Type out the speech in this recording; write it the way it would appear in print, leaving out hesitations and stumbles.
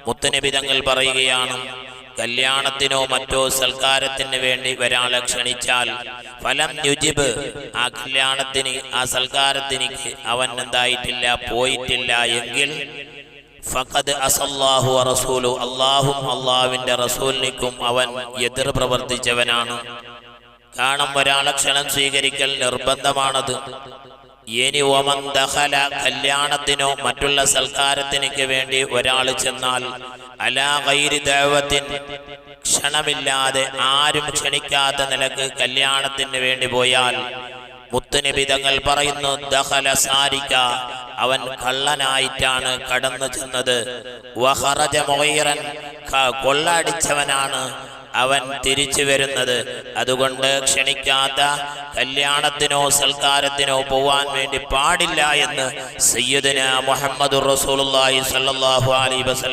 മുത്തുനബി തങ്ങൾ പറയുകയാണ്, കല്യാണത്തിനോ മറ്റോ സൽക്കാരത്തിന് വേണ്ടി ഒരാളെ ക്ഷണിച്ചാൽ ഫലം യുജിബ്, ആ കല്യാണത്തിന് ആ സൽക്കാരത്തിന് അവൻ എന്തായിട്ടില്ല, പോയിട്ടില്ല എങ്കിൽ ഫഖദ് അസല്ലാഹു വറസൂലു, അല്ലാഹും അല്ലാഹുവിന്റെ റസൂലിനും അവൻ എതിർ പ്രവർത്തിച്ചവനാണ്. കാരണം ഒരാളെ ക്ഷണം സ്വീകരിക്കൽ നിർബന്ധമാണത്. ഇനി വമൻ ദഖല, കല്യാണത്തിനോ മറ്റുള്ള സൽക്കാരത്തിനു വേണ്ടി ഒരാൾ ചെന്നാൽ അലാ ഗൈരി ദഅവത്തിൻ, ക്ഷണമില്ലാതെ ആരും ക്ഷണിക്കാത്ത നിലക്ക് കല്യാണത്തിന് വേണ്ടി പോയാൽ മുത്തുനബി തങ്ങൾ പറയുന്നു, ദഖല സാരിക, അവൻ കള്ളനായിട്ടാണ് കടന്നു ചെന്നത്. വഖറജ മുഗീറൻ, കൊള്ളയടിച്ചവനാണ് അവൻ തിരിച്ചു വരുന്നത്. അതുകൊണ്ട് ക്ഷണിക്കാത്ത കല്യാണത്തിനോ സൽക്കാരത്തിനോ പോവാൻ വേണ്ടി പാടില്ല എന്ന് സയ്യിദുനാ മുഹമ്മദുർ റസൂലുള്ളാഹി സ്വല്ലല്ലാഹു അലൈഹി വസല്ലം